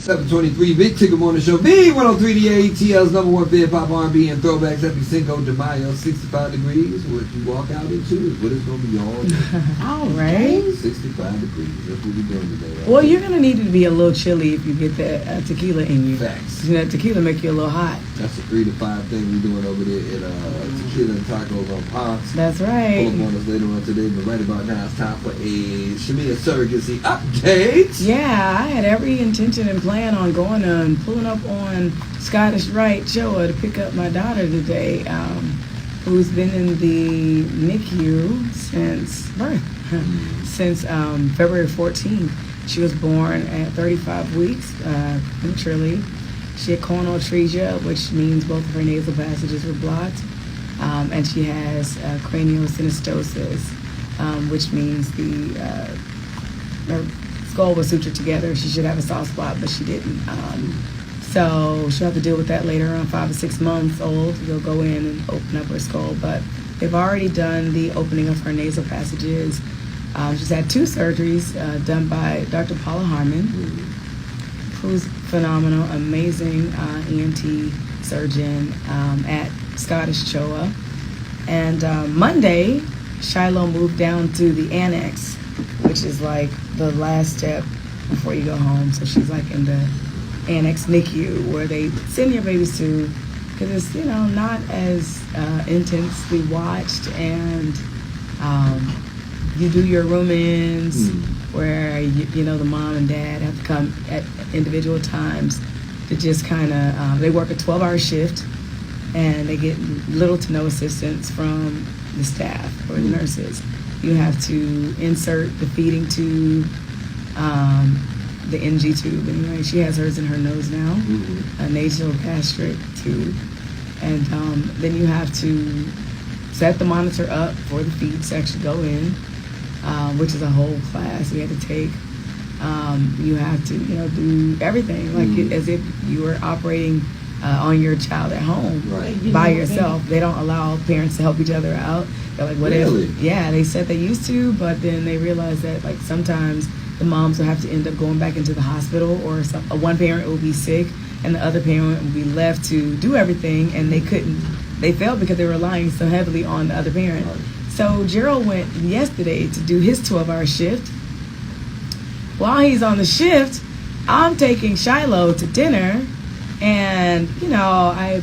723 Big Ticket Morning Show. B103 the ATL's number one bid pop R&B and throwbacks every Cinco de Mayo. 65 degrees. What you walk out into is what it's going to be all day. All right. 65 degrees. That's what we're doing today. Right? Well, you're going to need it to be a little chilly if you get that tequila in you. Facts. You know, tequila make you a little hot. That's a 3 to 5 thing we're doing over there at Tequila and Tacos on Ponce. That's right. Pull up on us later on today, but right about now it's time for a Shamea surrogacy update. Yeah, I had every intention and plan on going and pulling up on Scottish Rite Showa to pick up my daughter today, who's been in the NICU since birth, since February 14th. She was born at 35 weeks prematurely. She had corneal atresia, which means both of her nasal passages were blocked, and she has craniosynostosis, which means her skull was sutured together. She should have a soft spot, but she didn't. So she'll have to deal with that later. Around 5 or 6 months old, they'll go in and open up her skull. But they've already done the opening of her nasal passages. She's had 2 surgeries done by Dr. Paula Harmon, who's phenomenal, amazing ENT surgeon at Scottish Showa. And Monday, Shiloh moved down to the annex, which is like the last step before you go home. So she's like in the annex NICU where they send your babies to, because it's, you know, not as intensely watched, and you do your room-ins where, you know, the mom and dad have to come at individual times to just kind of, they work a 12-hour shift, and they get little to no assistance from the staff or the nurses. You have to insert the feeding tube, the NG tube. Anyway, she has hers in her nose now, a nasal gastric tube. And then you have to set the monitor up for the feeds to actually go in, which is a whole class we had to take. You have to, you know, do everything like as if you were operating on your child at home by yourself. They don't allow parents to help each other out. They're like, what if? Yeah, they said they used to, but then they realized that like sometimes the moms will have to end up going back into the hospital, or one parent will be sick and the other parent will be left to do everything, and they couldn't. They failed because they were relying so heavily on the other parent. So Gerald went yesterday to do his 12-hour shift. While he's on the shift, I'm taking Shiloh to dinner, and you know I'm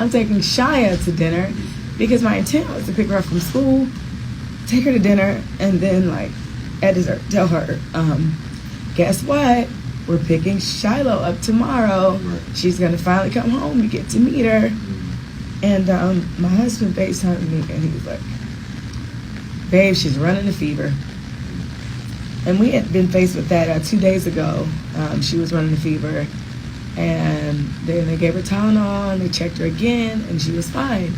taking Shia to dinner because my intent was to pick her up from school, take her to dinner, and then like at dessert tell her, guess what? We're picking Shiloh up tomorrow. Right. She's gonna finally come home. You get to meet her. And my husband FaceTimed me, and he was like, babe, she's running a fever. And we had been faced with that 2 days ago. She was running a fever, and then they gave her Tylenol, and they checked her again, and she was fine.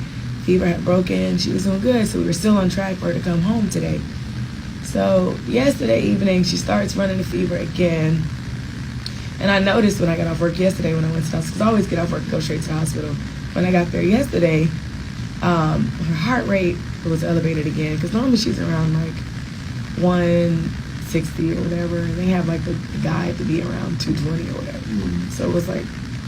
Fever had broken, she was doing good, so we were still on track for her to come home today. So yesterday evening, she starts running a fever again. And I noticed when I got off work yesterday when I went to the hospital, because I always get off work and go straight to the hospital. When I got there yesterday, her heart rate was elevated again, because normally she's around like 160 or whatever. They have like the guide to be around 220 or whatever. So it was like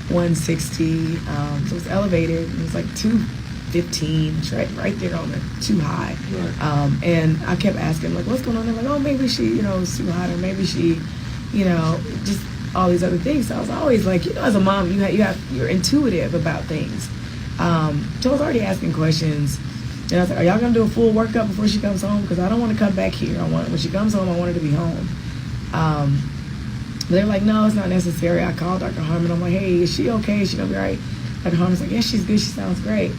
160. So it was elevated. It was like 215, right there on the too high. Right. And I kept asking, like, what's going on? They're like, oh, maybe she, you know, is too hot, or maybe she, you know, just all these other things. So I was always like, you know, as a mom, you're intuitive about things. So I was already asking questions. And I was like, are y'all going to do a full workup before she comes home? Because I don't want to come back here. When she comes home, I want her to be home. They're like, no, it's not necessary. I called Dr. Harmon. I'm like, hey, is she okay? Is she going to be all right? Dr. Harmon's like, yeah, she's good. She sounds great.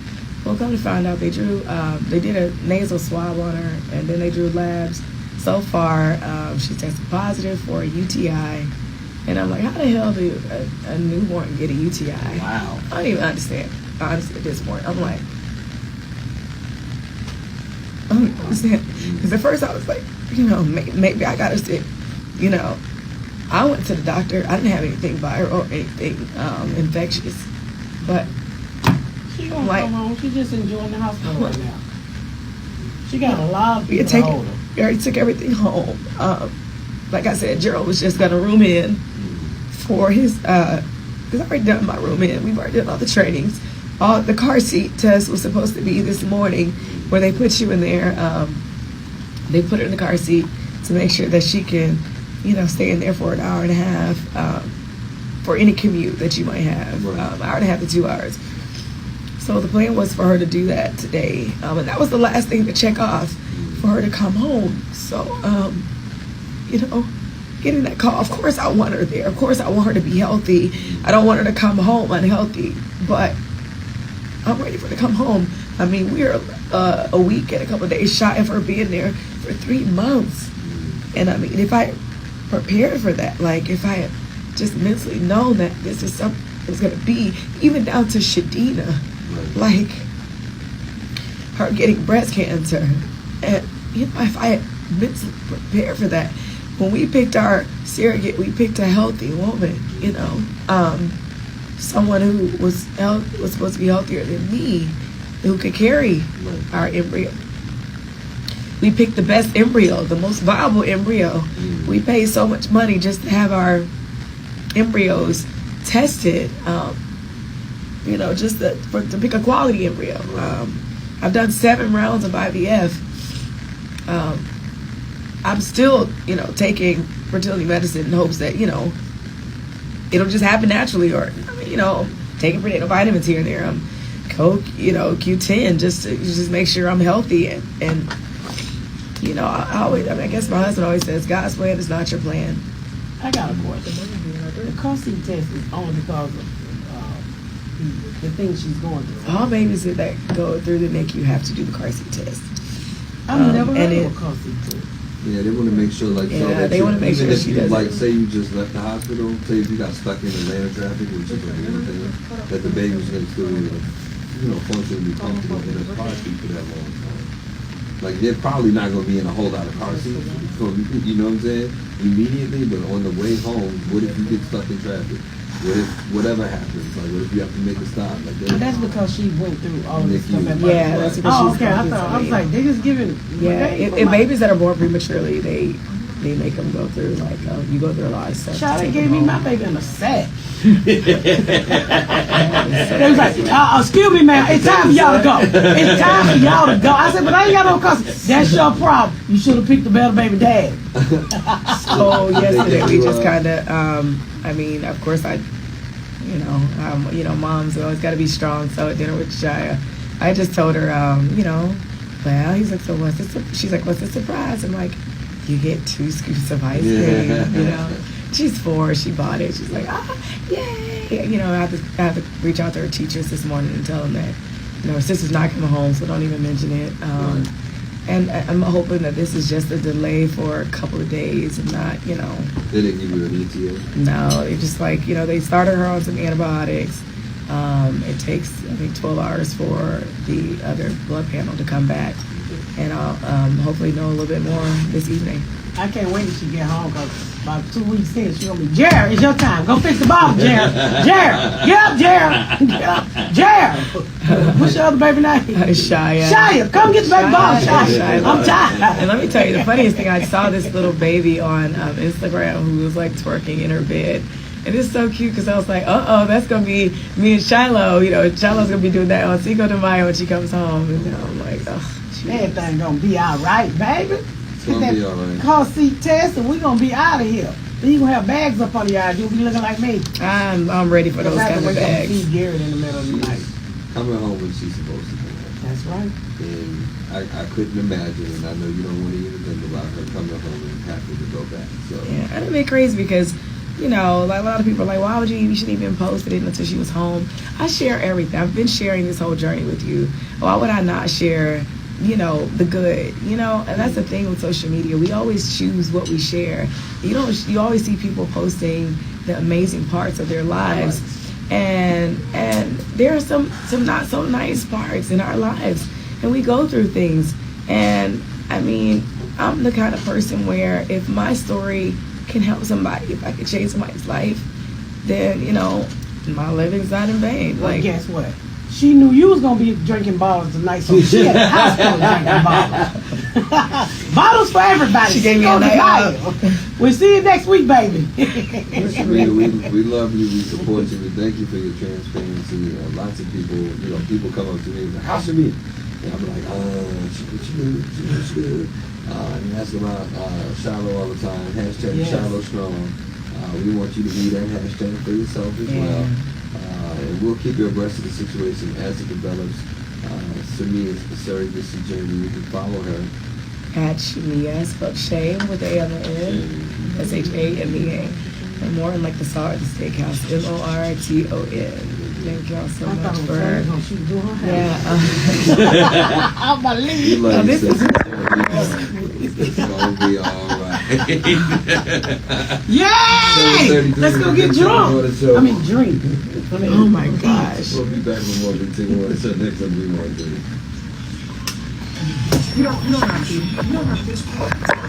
Well, come to find out, they did a nasal swab on her, and then they drew labs. So far, she tested positive for a UTI. And I'm like, how the hell do a newborn get a UTI? Wow. I don't even understand, honestly, at this point. I'm like, I don't even understand. Because at first I was like, you know, maybe I got to sit, you know. I went to the doctor. I didn't have anything viral or anything infectious. But she gonna come home. She's just enjoying the hospital right now. She got a lot of people to hold her. We already took everything home. like I said, Gerald was just gonna room in for his because I already done my room in. We've already done all the trainings. All the car seat test was supposed to be this morning, where they put you in there. They put her in the car seat to make sure that she can, stay in there for an hour and a half for any commute that you might have, hour and a half to 2 hours. So the plan was for her to do that today, and that was the last thing to check off for her to come home. So, getting that call, of course I want her there. Of course I want her to be healthy. I don't want her to come home unhealthy, but I'm ready for her to come home. I mean, we're a week and a couple of days shy of her being there for 3 months. And I mean, if I prepared for that, like if I had just mentally known that this is something it was going to be, even down to Shadina, like her getting breast cancer. And, if I had mentally prepared for that, when we picked our surrogate, we picked a healthy woman, someone who was supposed to be healthier than me, who could carry our embryo. We picked the best embryo, the most viable embryo. We paid so much money just to have our embryos tested, just to pick a quality embryo. I've done 7 rounds of IVF. I'm still, taking fertility medicine in hopes that, it'll just happen naturally, or, taking prenatal vitamins here and there. Coke, Q10, just to make sure I'm healthy. And I guess my husband always says, God's plan is not your plan. I got a question. The car seat test is only because of the things she's going through. All babies that go through the NICU have to do the car seat test. I've never heard of a car seat test. Yeah, they want to make sure, so that they want to make sure even if she you, does say you just left the hospital, say if you got stuck in Atlanta traffic, which is like anything, that the baby's going to still, functionally comfortable in a car seat for that long time. Like, they're probably not going to be in a whole lot of car seats, you know what I'm saying, immediately, but on the way home, what if you get stuck in traffic? What if whatever happens? Like, what if you have to make a stop? Like, but that's because she went through all this stuff. Yeah, that's because she's I was like, they just giving. Yeah, if babies that are born prematurely, they make them go through, like, you go through a lot of stuff. Child, they gave me my baby in a sack. They was like, excuse me, ma'am, it's time for y'all to go. It's time for y'all to go. I said, but I ain't got no custody. That's your problem. You should have picked the better baby dad. So yesterday we just kind of, of course moms always got to be strong. So at dinner with Jaya, I just told her, well, he's like, so what's the she's like, what's the surprise? I'm like, you get 2 scoops of ice cream, She's 4, she bought it. She's like, yay. I have to reach out to her teachers this morning and tell them that, her sister's not coming home, so don't even mention it. And I'm hoping that this is just a delay for a couple of days and not, They didn't give you an ETA? No, it's just like, they started her on some antibiotics. It takes, I think, 12 hours for the other blood panel to come back. And I'll hopefully know a little bit more this evening. I can't wait till she get home, because about 2 weeks in, she's going to be, Jared, it's your time. Go fix the bottle, Jared. Jared, get up, Jared. Get up, Jared. What's your other baby name? Shia. Shia, come get the baby bottle, Shia. I'm tired. And let me tell you, the funniest thing, I saw this little baby on Instagram who was like twerking in her bed. And it's so cute because I was like, that's going to be me and Shiloh. Shiloh's going to be doing that on Cinco de Mayo when she comes home. And I'm like, everything going to be all right, baby. It's going to be all right. Car seat test, and we're going to be out of here. Then you're going to have bags up under your eyes. You'll be looking like me. I'm ready for those kind of bags. See Garrett in the middle of the night. Coming home when she's supposed to come home. That's right. And I couldn't imagine, and I know you don't want to even think about her coming home and having to go back. So yeah, and it made crazy because, like a lot of people are like, why would you shouldn't even post it until she was home. I share everything. I've been sharing this whole journey with you. Why would I not share the good, and that's the thing with social media. We always choose what we share. You always see people posting the amazing parts of their lives, and there are some not so nice parts in our lives, and we go through things. And I'm the kind of person where if my story can help somebody, if I can change somebody's life, then my living's not in vain. Well, guess what? She knew you was gonna be drinking bottles tonight, so she at the hospital drinking bottles. Bottles for everybody. She gave me Go a to night Maya. We'll see you next week, baby. We love you. We support you. We thank you for your transparency. Lots of people, people come up to me and like, how's your meat? And I'm like, she good. And ask about Shiloh all the time. Hashtag Yes. Shiloh Strong. We want you to be that hashtag for yourself as well. And we'll keep you abreast of the situation as it develops. Shamea is Surrey, this is Jamie. You can follow her. At Shamea, spelled shame with a M N, SHAMEA. And Morton like the Star at the Steakhouse, MORTON. Thank y'all so I much thought for. she was doing her hair. Yeah. I'm about to We leave. love you, this is- sis. It's gonna be all right. Yay! Let's go get drunk. I mean, drink. Oh my gosh. We'll be back with more Big Ticket Water Show next time we want to do. You don't have to. You don't have to.